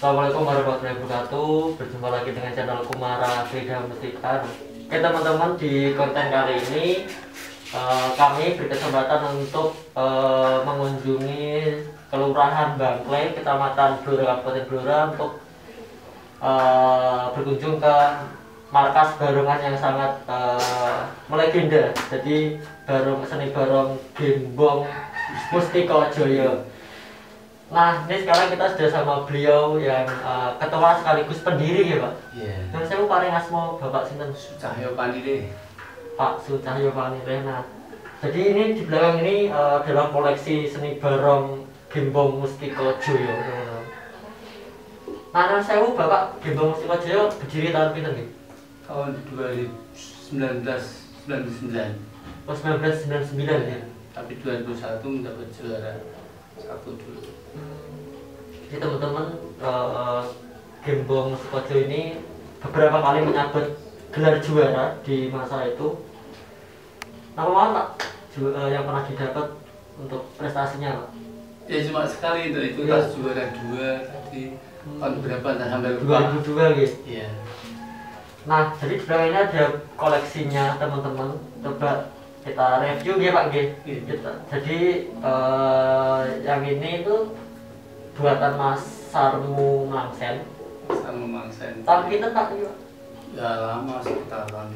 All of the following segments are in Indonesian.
Assalamualaikum warahmatullahi wabarakatuh. Berjumpa lagi dengan channel Kumara Beda Mustika. Oke teman-teman, di konten kali ini kami berkesempatan untuk mengunjungi Kelurahan Bangklai, Kecamatan Blora, Kabupaten Blora, untuk berkunjung ke markas barongan yang sangat melegenda. Jadi seni barong Gembong Mustika Jaya. Nah, ini sekarang kita sudah sama beliau yang ketua sekaligus pendiri ya Pak? Iya. Dan saya paling asmo Bapak Sinten Sucahyo Panire. Pak Sucahyo Panire. Nah, jadi ini di belakang ini adalah koleksi seni barong Gembong Mustika Jaya. Nah, saya Bapak Gembong Mustika Jaya berdiri tahun pinten nggih? Tahun 1999. Oh, 1999 ya. Tapi 2001 mendapat juara satu dulu. Jadi teman-teman, Gembong Mustika Jaya ini beberapa kali menyabet gelar juara di masa itu. Apa Pak yang pernah didapat untuk prestasinya Pak? Ya cuma sekali itu pas juara 2 tadi tahun berapa entah sampai lupa. 2002 gitu. Iya. Nah, jadi di belakang ini ada koleksinya teman-teman. Coba kita review ya Pak G. Jadi yang ini itu buatan Mas Sarmu Mangsen. Sarmu Mangsen. Tahun kita Pak juga? Ya lama, sekitar tahun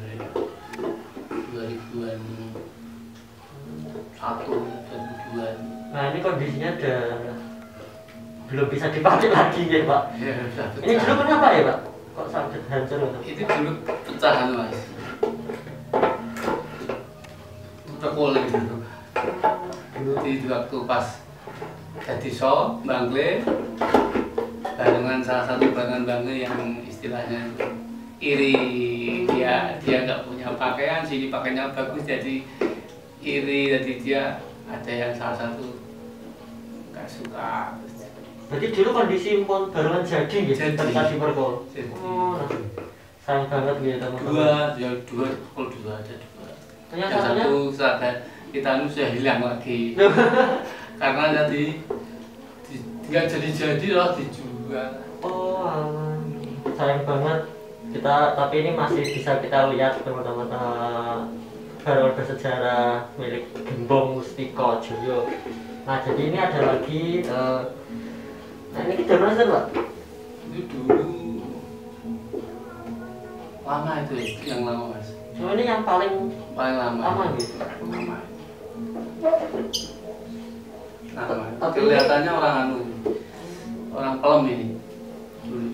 2000-an 2002-an. Nah, ini kondisinya udah belum bisa dipakai lagi ya Pak. Ya, ini dulu kenapa ya Pak? Kok sampai hancur itu? Itu dulu pecahan Mas. Terkuling gitu. Di waktu pas jadi show Bangklai barengan salah satu barengan Bangklai yang istilahnya iri, dia nggak punya pakaian, sini pakainya bagus jadi iri, jadi dia ada yang salah satu nggak suka. Jadi dulu kondisi pun barengan jadi gitu, tadi perkol. Oh, sayang banget gitu teman-teman. Dua, pukul 2 ada 2. Yang satu kita sudah hilang lagi. Karena jadi nggak jadi loh dijual. Oh, sayang banget kita, tapi ini masih bisa kita lihat teman-teman, barang bersejarah milik Gembong Mustiko Joyo. Nah jadi ini ada lagi, nah ini kita berapa Pak? Itu dulu lama itu ya, yang lama Mas. Oh, ini yang paling lama gitu. Lama. Nah, Tapi kelihatannya orang pelem ini dulu.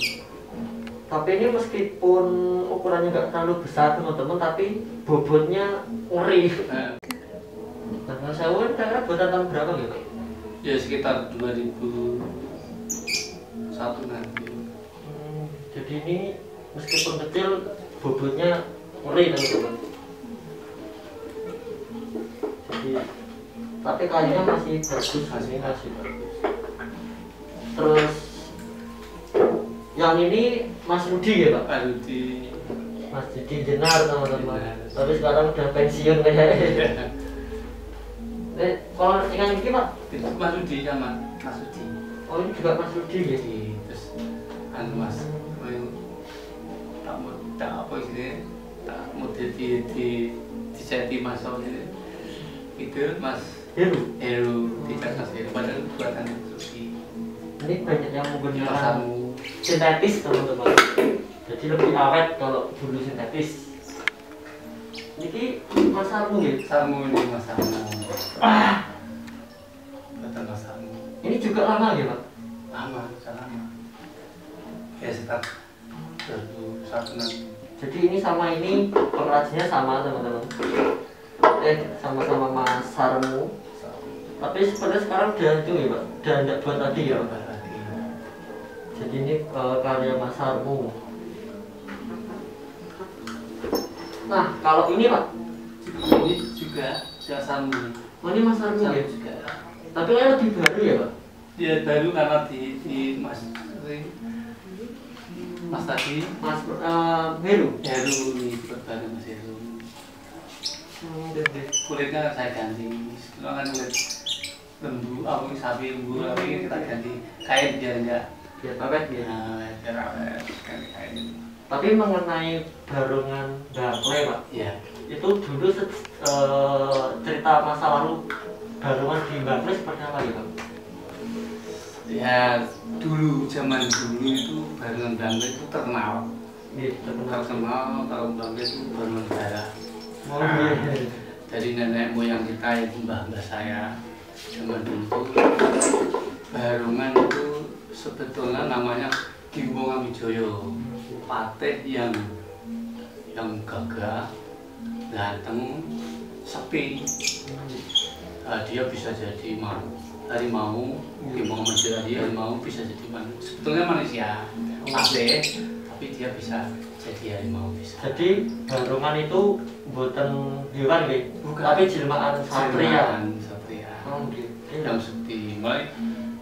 Tapi ini meskipun ukurannya nggak terlalu besar teman-teman, tapi bobotnya ngeri. Nah, kalau saya kira buatan tahun berapa gitu? Ya sekitar 2001 nanti. Jadi ini meskipun kecil bobotnya ngeri teman-teman. Jadi tapi kayunya masih bagus, masih bagus. Terus yang ini Mas Rudi ya Pak? Pak Rudi. Mas Rudi Jenar teman-teman. Jenar. Tapi sekarang udah pensiun kayaknya. Kalau yang ini Pak? Itu Mas Rudi sama Mas Rudi. Oh ini juga Mas Rudi ya? Terus Mas tak apa sih, tak mau diceti Mas ini. Itu Mas Heru tidak Mas Heru, padahal buatan Rudi. Ini banyak yang menggunakan sintetis teman-teman, jadi lebih awet kalau dulu sintetis. Ini Mas Sarmu ya? Sarmu ini Mas Sarmu. Buatan Mas Sarmu. Ini juga lama ya Pak? Lama. Ya sekitar 2001 nanti. Jadi ini sama ini pengrajinnya sama teman-teman. Sama-sama Mas Sarmu. Tapi sebenarnya sekarang udah itu ya Pak? Udah tidak buat tadi ya Pak? Jadi ini karya Mas Sarmu. Nah kalau ini Pak? Ini juga Sarmu. Oh ini Mas Sarmu ya? Juga. Tapi kan lebih baru ya Pak? Ya baru karena di Mas tadi Mas Heru? Heru ini baru Mas Heru. Kulitnya saya ganti. Sekarang kan kulit lembu, sapi lembu, tapi kita ganti kain biar enggak awet ya? Biar awet, ganti kain. Tapi mengenai barungan Bangkle Pak, Ya. itu dulu cerita masa lalu barungan di Bangkle seperti apa ya Pak? Ya dulu, zaman dulu itu barungan Bangkle itu terkenal. Terkenal kalau Bangkle itu barungan darah. Oh iya. Dari nenek moyang kita itu mbah-mbah saya zaman dulu itu barungan itu sebetulnya namanya Gembong Amijoyo, patih yang gagah, ganteng, sepi. Dia bisa jadi harimau, Gembong Amijoyo dia harimau, bisa jadi sebetulnya manusia, patih, tapi dia bisa jadi harimau bisa. Jadi barungan itu buatan hewan ya? Bukan. Tapi jelmaan satria. Satria. Oh gitu. Yang sekti. Mulai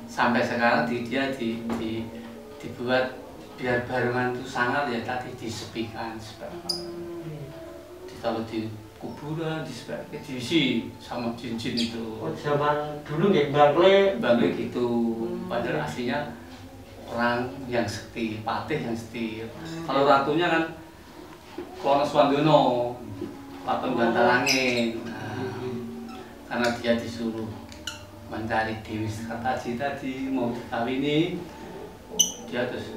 sampai sekarang dia dibuat biar barungan itu sangat ya tadi disepikan, ditaruh di kuburan, diisi sama jin-jin itu. Oh zaman dulu ya Bangkle gitu. Padahal aslinya orang yang sekti, patih yang sekti. Kalau ratunya kan Klono Swandono, Patung Bantarangin. Karena dia disuruh mencari Dewi Sekartaji tadi mau dikawini, dia terus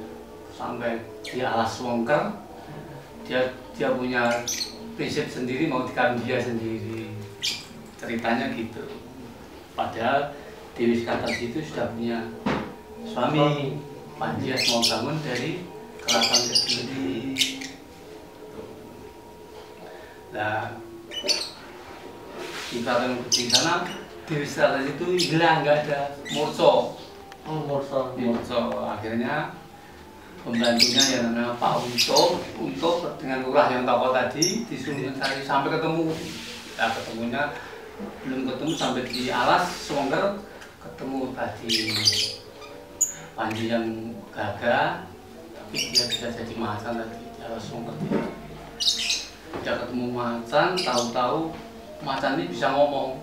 sampai di alas wongker, dia punya prinsip sendiri mau dikawin dia sendiri. Ceritanya gitu. Padahal Dewi Sekartaji itu sudah punya suami. Panji mau bangun dari keraton Kediri. Nah, di keraton Kediri sana Dewi Sekartaji itu hilang, nggak ada, murso. Oh murso. Akhirnya pembantunya yang namanya Pak Unto dengan lurah yang tokoh tadi disuruh mencari sampai ketemu. Nah, ketemunya belum ketemu sampai di alas Swongker ketemu tadi. Panji yang gagah, tapi dia bisa jadi macan tadi, harus mengerti. Dia ketemu macan, tahu-tahu macan ini bisa ngomong.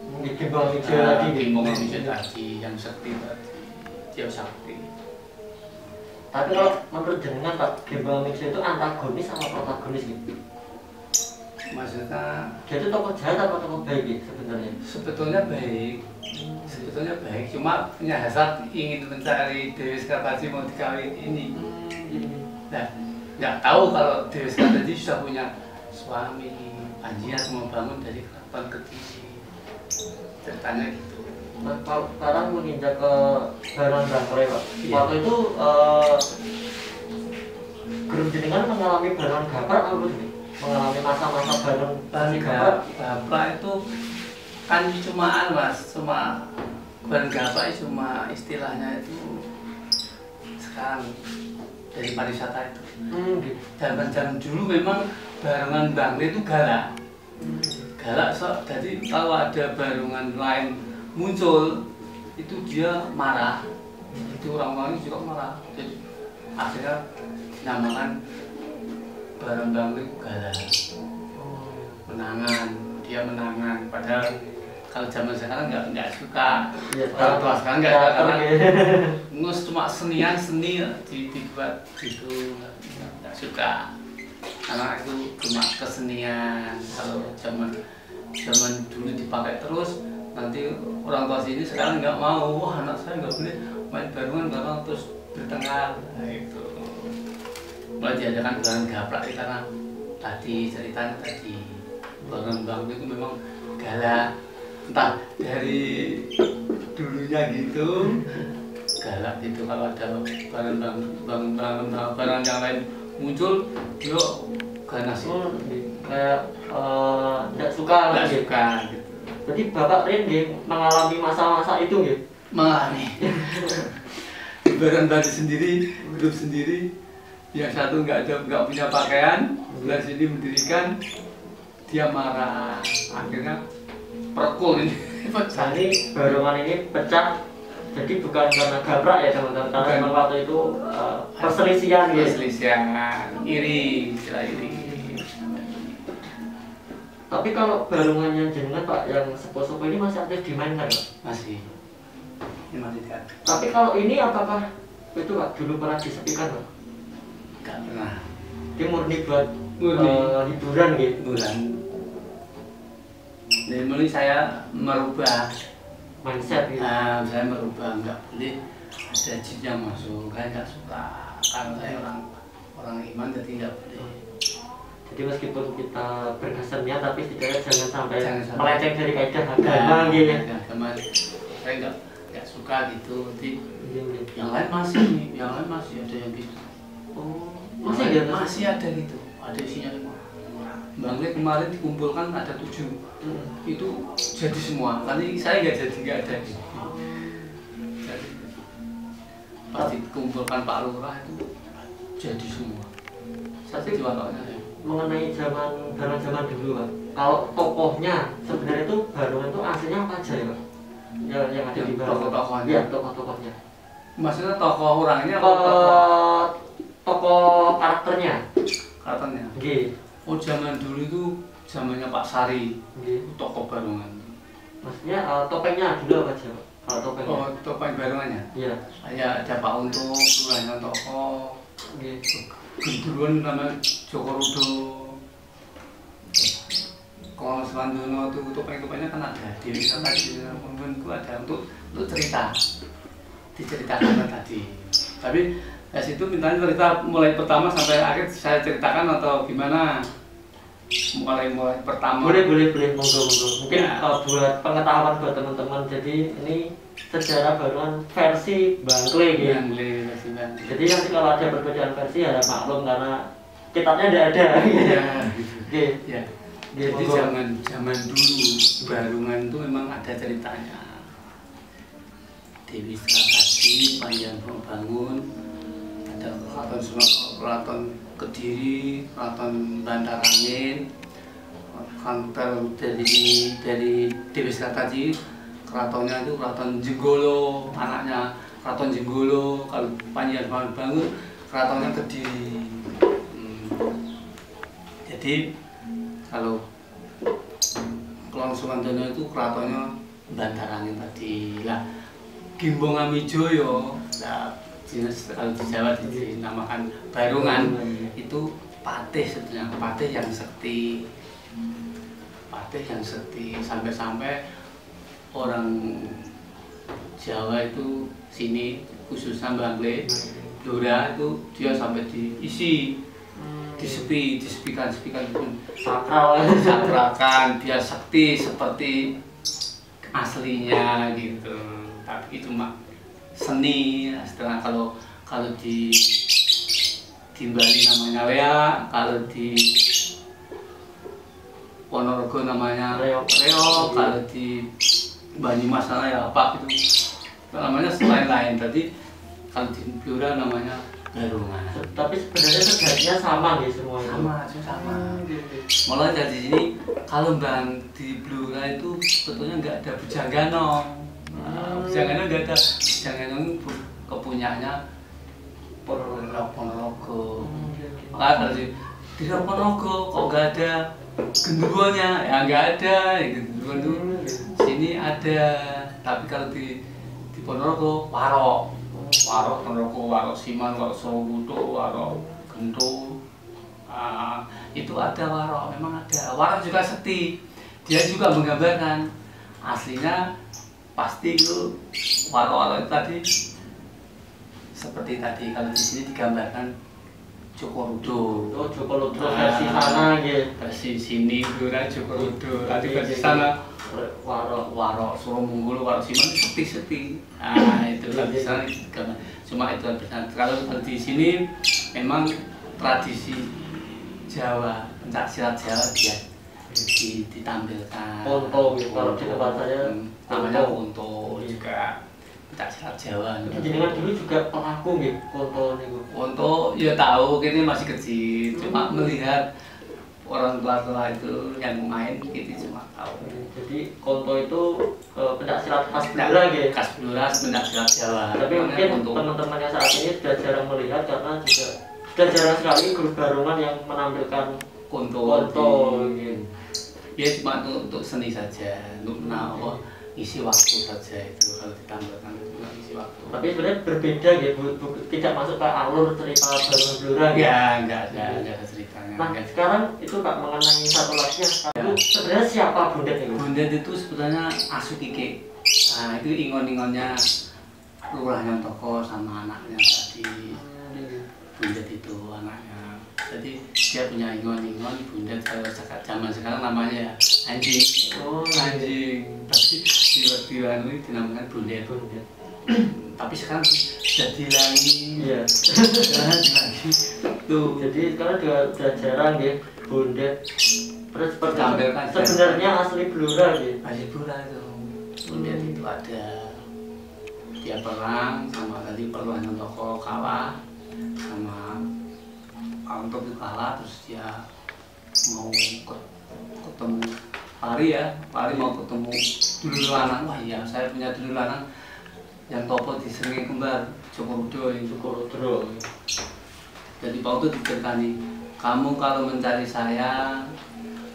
Gembong hijau tadi. Gembong hijau tadi, yang sakti tadi, Jauh Sakti. Tapi kalau menurut jenengan Pak, Gembong hijau itu antagonis sama protagonis gitu? Maksudnya Dia itu tokoh jahat atau tokoh baik gitu sebenarnya? sebetulnya baik, cuma punya hasrat ingin mencari Dewi Sekartaji mau dikawin ini. Nah, nggak tahu kalau Dewi Sekartaji sudah punya suami, Panjinya semua bangun dari keraton Kediri. Ceritanya gitu. Nah, kalau sekarang menginjak ke Baron Bangkle Pak, Iya. waktu itu grup jenengan mengalami Baron Gaprak apa begini? Mengalami masa-masa Baron Gaprak? Bapak itu kan cuma mas, cuma Baron Gaprak cuma istilahnya itu sekarang dari pariwisata itu. Gitu. Zaman dulu memang barongan Bangli itu galak. Galak jadi kalau ada barongan lain muncul itu dia marah. Itu orang-orang juga marah. Jadi akhirnya namakan barang Bangli itu galak. Menangan, dia menangan. Padahal kalau zaman sekarang nggak suka. Iya, Kalau tua sekarang nggak suka karena ya. ngus cuma seni dibuat gitu, nggak suka karena itu cuma kesenian. Kalau zaman dulu dipakai terus, nanti orang tua sini sekarang nggak mau, wah anak saya nggak boleh main barongan karena terus bertengkar. Nah, itu mulai diadakan barongan Gaprak karena tadi ceritanya tadi barongan Bangli itu memang galak, entah dari dulunya gitu galak gitu. Kalau ada barang yang lain muncul dia ganas Kayak nggak suka nggak gitu. suka gitu. Jadi Bapak Rin nggih mengalami masa-masa itu nggih. Mengalami barang baju sendiri, grup sendiri, yang satu nggak punya pakaian, sebelah sini mendirikan, dia marah, akhirnya perkul ini. Nah, ini barongan ini pecah. Jadi bukan karena gaprak ya teman-teman, karena memang waktu itu perselisihan gitu. Perselisihan, iri, istilah iri. Tapi kalau barongannya jenengan Pak yang sepuh-sepuh ini masih aktif dimainkan Pak? Masih. Ini masih kan? Tapi kalau ini apakah itu Pak dulu pernah disepikan Pak? Nggak pernah. Dia murni buat hiburan gitu. Bulan. Dari mulai saya merubah Mindset gitu. saya merubah, nggak boleh ada jin yang masuk, saya nggak suka. Karena saya orang iman, jadi nggak boleh. Jadi meskipun kita berkesenian tapi setidaknya jangan sampai Jangan sampai. melenceng dari kaidah agama gitu ya. Agama saya nggak suka gitu. Jadi Iya, iya. yang lain masih ada yang gitu. Oh, Masih masih ada, gitu? masih ada gitu. Ada isinya 5. Bangli kemarin dikumpulkan ada 7. Itu jadi semua. Nanti saya nggak ada gitu. Jadi, pas dikumpulkan Pak Lurah itu jadi semua. Satu Tapi jualannya ya. mengenai zaman dulu Pak, kalau tokohnya sebenarnya itu barongan itu aslinya apa aja ya Pak? Yang ada di Yang barongan. tokoh-tokohnya. Iya, tokoh-tokohnya. Maksudnya tokoh orangnya apa tokoh Tokoh karakternya. katanya? Nggih. Oh, zaman dulu itu zamannya Pak Sari, Nggih. tokoh barongan. Maksudnya topengnya dulu apa aja Pak? Kalau topengnya. Oh, topeng barongannya. Iya. Saya ada Pak Untuk, banyak tokoh. Nggih. Duluan nama Joko Rudo, kalau Mas Wandono tuh topeng-topengnya kan ada. Dewi kan tadi menurutku ada untuk cerita, diceritakan tadi. Tapi dari situ mintanya cerita mulai pertama sampai akhir saya ceritakan atau gimana? Mulai pertama. Boleh, monggo. Mungkin Ya. buat pengetahuan buat teman-teman. Jadi ini sejarah barongan versi Bangli gitu. Bangli, masih Bangli. Jadi nanti kalau ada perbedaan versi ya maklum karena kitabnya tidak ada. Ya, gitu. Oke. Ya. Oke, Jadi monggo. zaman dulu barongan itu memang ada ceritanya. Dewi Sekartaji, Panjang Bangun, ada keraton Kediri, keraton Bantarangin, kantor dari Dewi Sekartaji, keratonnya itu keraton Jenggolo, anaknya keraton Jenggolo. Kalau Panjang Bangun, keratonnya Kediri. Jadi kalau Kulon Surandana itu keratonnya Bantarangin tadi. Lah Gimbong Amijoyo, nah kalau di Jawa dinamakan Barungan, itu patih sebetulnya, patih yang sekti, sampai-sampai orang Jawa itu sini khususnya Bangle, Blora itu dia sampai diisi, disepikan pun sakrakan, dia sakti seperti aslinya gitu. Tapi itu mah seni. Setelah kalau di Bali namanya Lea, kalau di Ponorogo namanya reok, kalau di Banyumas ya apa gitu namanya lain-lain. Tadi kalau di Blora namanya Barungan. Tapi sebenarnya sejatinya sama nih semua itu. Sama. Malah dari sini kalau di Blora itu sebetulnya nggak ada Bujanggano. Bujanggano nggak ada. Bujanggano itu kepunyaannya Ponorogo. Maka kalau di Ponorogo kok nggak ada genderuwonya? Ya nggak ada. Genderuwo itu sini ada. Tapi kalau di Ponorogo Warok Ponorogo, Warok Siman, Warok Sorobudo, Warok Gento, itu ada Warok, memang ada. Warok juga sekti, dia juga menggambarkan aslinya pasti itu Warok tadi seperti tadi. Kalau di sini digambarkan Jokorudo. Oh, Jokorudo versi sana gitu. Versi sini Blora Jokorudo, tadi versi sana Warok Suromunggulo, Warok Siman itu sekti. Itu kan bisa cuma itu bisa. Kalau di sini memang tradisi Jawa, pencak silat Jawa dia ditampilkan. Konto gitu. Kalau di tempat saya namanya konto juga pencak silat Jawa. Jadi kan dulu juga pelaku gitu konto niku. Konto ya tahu, ini masih kecil, cuma melihat orang tua itu yang main gitu cuma tahu. Jadi konto itu pencak silat khas Blora gitu. Khas Blora, pencak silat Jawa. Tapi mungkin teman-temannya saat ini sudah jarang melihat karena juga sudah jarang sekali grup Barungan yang menampilkan konto gitu. Ya cuma untuk seni saja, untuk isi waktu saja itu kalau ditampilkan itu isi waktu. Tapi sebenarnya berbeda gitu, tidak masuk ke alur cerita Barungan Blora gitu. Ya, enggak ada ceritanya. Nah, sekarang itu Pak mengenai satu lagi yang itu sebenarnya siapa Bundet itu? Bundet itu sebenarnya Asu Kike. Nah, itu ingon-ingonnya Lurah Nyontoko sama anaknya tadi. Bundet itu anaknya. Jadi dia punya ingon-ingon Bundet. Kalau zaman sekarang namanya ya anjing. Oh, anjing. Tapi di ini dinamakan Bundet. Tapi sekarang sudah dihilangi. Iya. Dihilangi. Tuh. Jadi sekarang juga sudah jarang ya Bundet. Terus Tampilkan sebenarnya asli Blora gitu. Asli Blora itu. Bundet itu ada. Dia perang sama tadi Perluan Nyontoko kalah sama Untuk kalah, terus dia mau ketemu Pari mau ketemu dulur lanang. Wah iya, saya punya dulur lanang yang topo di Srengenge Kembar, Jokorudo. Jadi Pak itu diceritakan, kamu kalau mencari saya,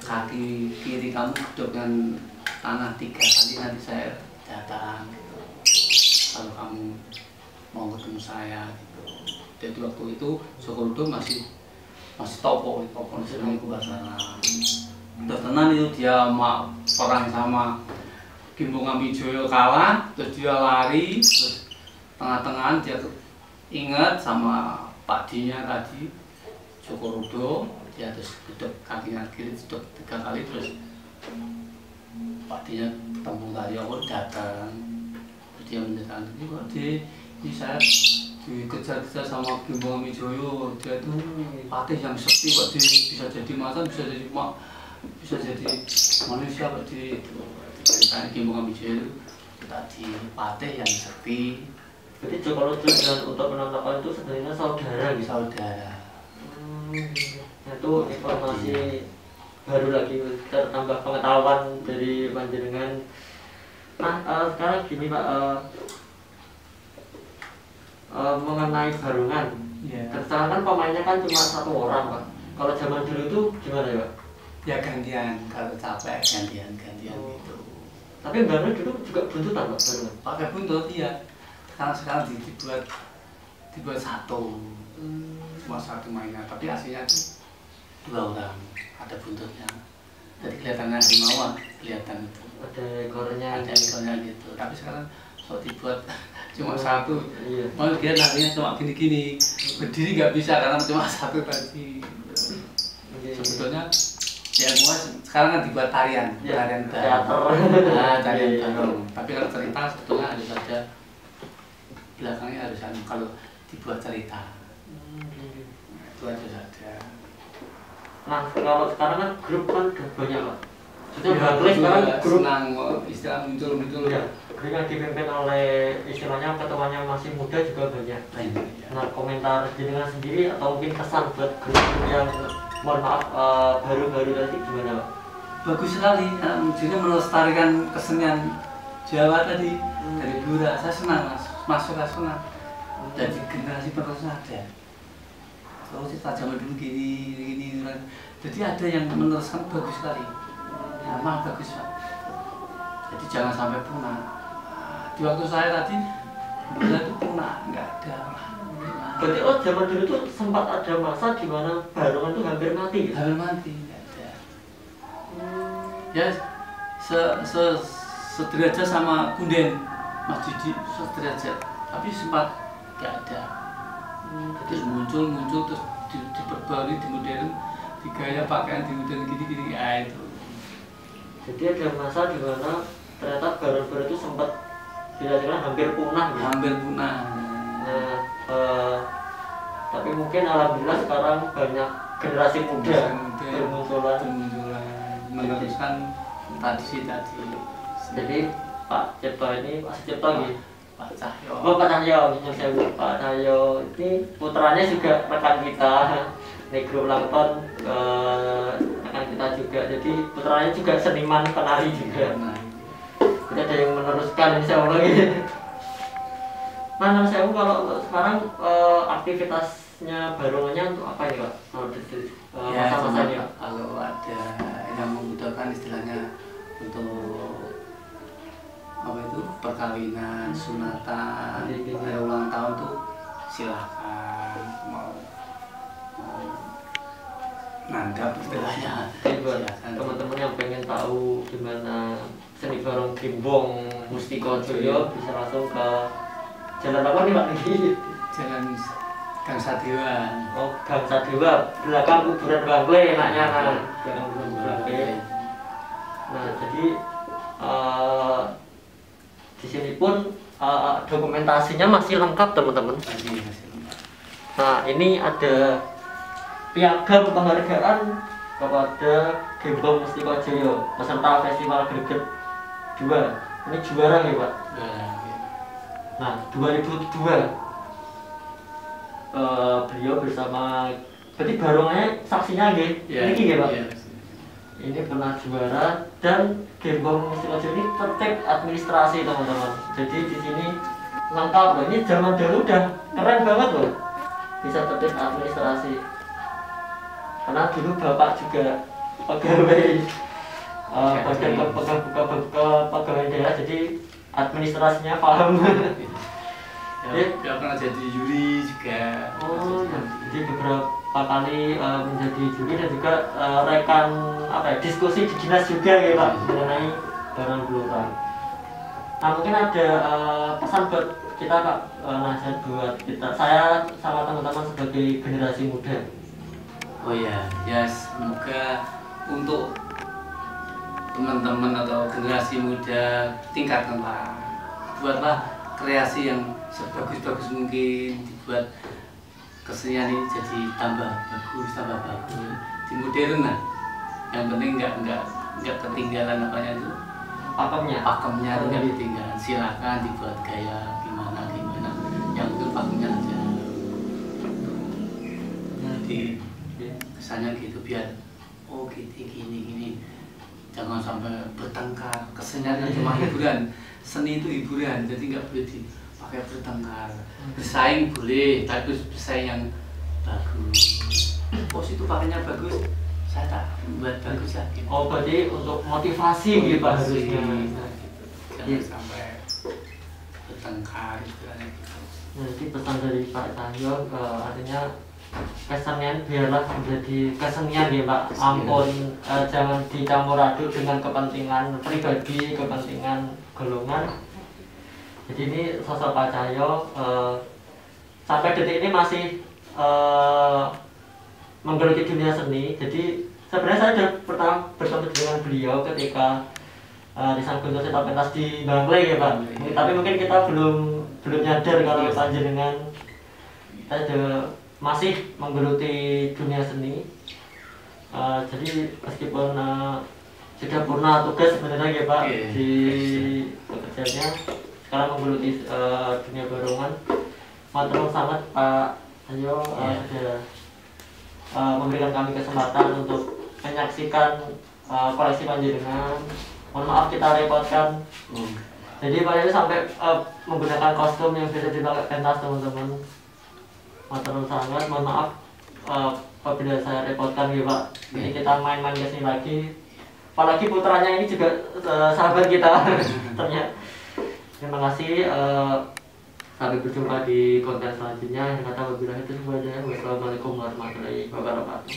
kaki kiri kamu gedok dengan tanah 3 kali, nanti saya datang gitu. Kalau kamu mau ketemu saya gitu. Jadi waktu itu Jokorudo masih topo di Srengenge Kembar sana. Udah tenang itu dia perang sama Gimbong Amijoyo kalah, terus dia lari, terus tengah-tengahan dia ingat sama padinya tadi Jokorudo, dia terus gedek kakinya kiri gedek 3 kali, terus padinya ketemu tadi aku datang, terus dia menceritakan ini saya dikejar-kejar sama Gimbong Amijoyo, dia itu patih yang sekti Pak, bisa jadi macan, bisa jadi manusia Pak, ceritanya Gimbong Amijoyo itu tadi patih yang sekti. Jadi Jokorudo dan untuk penangkapan itu sebenarnya saudara gitu. Saudara. Itu informasi baru lagi, tertambah pengetahuan dari panjenengan. Nah, sekarang gini Pak, mengenai Barungan. Yeah. Sekarang kan pemainnya kan cuma 1 orang Pak. Kalau zaman dulu itu gimana ya Pak? Ya gantian, kalau capek gantian gitu. Tapi baru dulu juga buntutan Pak baru. Pakai buntut iya. Sekarang dibuat satu. Cuma satu mainan, tapi aslinya tuh 2 orang. Ada buntutnya. Jadi kelihatannya harimau, kelihatan itu. Ada ekornya Gitu. Tapi sekarang kalau dibuat cuma satu, iya. malah dia larinya cuma gini-gini. Berdiri nggak bisa karena cuma satu tadi. Sebetulnya ya semua sekarang kan dibuat tarian teater. Tarian barong. Tapi kalau cerita sebetulnya harus ada belakangnya harus ada kalau dibuat cerita. Itu aja saja. Nah kalau sekarang kan grup kan udah banyak Pak. Sudah Ya, bagus sekarang grup senang istilah muncul ya. Grup yang dipimpin oleh istilahnya ketuanya masih muda juga banyak. Nah komentar jenengan sendiri atau mungkin kesan buat grup yang mohon maaf baru-baru tadi gimana Pak? Bagus sekali, jadi melestarikan kesenian Jawa tadi dari Blora. Saya senang masuk senang. Dari generasi penerusnya ada. Kalau cerita zaman dulu gini. Jadi ada yang meneruskan bagus sekali. Memang bagus Pak. Jadi jangan sampai punah. Di waktu saya tadi Blora itu punah, nggak ada. Berarti zaman dulu tuh sempat ada masa di mana barongan tuh hampir mati gitu? Hampir mati, nggak ada. Ya sederajat sama Kunden, Mas Didi sederajat. Tapi sempat nggak ada. Terus muncul terus diperbarui, dimodern, digaya pakaian dimodern gini ya itu. Jadi ada masa di mana ternyata baron-baron itu sempat kira-kira hampir punah gitu? Hampir punah. Nah, tapi mungkin alhamdulillah sekarang banyak generasi muda bermunculan meneruskan tradisi tadi. Jadi Pak Cipto ini Pak Cipto gitu. Pak Cahyo. Oh Pak Cahyo, Pak Cahyo ini putranya juga rekan kita di grup Langton, rekan kita juga. Jadi putranya juga seniman penari juga. Jadi ada yang meneruskan insya Allah gitu. Nah, saya kalau sekarang aktivitasnya barongannya untuk apa ini Pak? Masa-masa ini Pak? Kalau ada yang membutuhkan istilahnya untuk apa itu perkawinan, sunatan, hari ulang tahun tuh silakan mau nanggap istilahnya. Teman-teman yang pengen tahu gimana seni barong Gembong Mustiko Joyo bisa langsung ke jalan apa nih Pak? Jalan Gang Sadewa. Oh, Gang Sadewa, belakang kuburan Banggle enaknya kan. Belakang kuburan Banggle. Nah, jadi di sini pun dokumentasinya masih lengkap teman-teman. Nah, ini ada piagam penghargaan kepada Gembong Mustiko Joyo peserta Festival Greget 2. Ini juara nih Pak. Nah, 2002 beliau bersama, berarti barongannya saksinya nggih. Ini nggih Pak. Ini pernah juara dan Gembong Mustiko Joyo ini tertib administrasi teman-teman. Jadi di sini lengkap loh. Ini zaman dulu udah keren banget loh. Bisa tertib administrasi. Karena dulu bapak juga pegawai badan pegawai daerah, jadi administrasinya paham. Ya pernah jadi juri juga. Oh, jadi beberapa kali menjadi juri dan juga rekan diskusi di dinas juga ya Pak mengenai barang Blora. Nah mungkin ada pesan buat kita Pak, nasihat buat kita, saya sama teman-teman sebagai generasi muda. Oh ya, semoga untuk teman-teman atau generasi muda tingkatkanlah, buatlah kreasi yang sebagus-bagus mungkin, dibuat kesenian ini jadi tambah bagus, di modern lah. Yang penting nggak ketinggalan apanya itu pakemnya itu nggak ketinggalan. Silakan dibuat gaya gimana, yang itu pakemnya aja. Jadi kesannya gitu biar gini. Jangan sampai bertengkar. Keseniannya cuma hiburan, seni itu hiburan, jadi nggak boleh dipakai bertengkar. Bersaing boleh, tapi bersaing yang bagus. Pos itu pakainya bagus, saya tak buat bagus lagi. Oh berarti untuk motivasi gitu Pak harusnya. Jangan sampai bertengkar istilahnya gitu. Jadi pesan dari Pak Cahyo artinya kesenian biarlah menjadi kesenian ya Pak, ampun jangan dicampur aduk dengan kepentingan pribadi, kepentingan golongan. Jadi ini sosok Pak Cahyo sampai detik ini masih menggeluti dunia seni. Jadi sebenarnya saya sudah pernah bertemu dengan beliau ketika di Sanggunto Seta Pentas di Bangli ya Pak. Tapi mungkin kita belum nyadar kalau panjenengan ada masih menggeluti dunia seni. Jadi meskipun sudah purna tugas sebenarnya ya Pak di pekerjaannya, sekarang menggeluti dunia barongan. Matur sangat Pak Cahyo sudah memberikan kami kesempatan untuk menyaksikan koleksi panjenengan. Mohon maaf kita repotkan. Jadi Pak Cahyo sampai menggunakan kostum yang bisa dipakai pentas teman-teman. Matur sangat, mohon maaf apabila saya repotkan ya Pak. Jadi kita main-main ke sini lagi. Apalagi putranya ini juga sahabat kita. Ternyata. Terima kasih. Sampai berjumpa di konten selanjutnya. Yang kata wabillahi taufiq wal hidayah. Wassalamualaikum warahmatullahi wabarakatuh.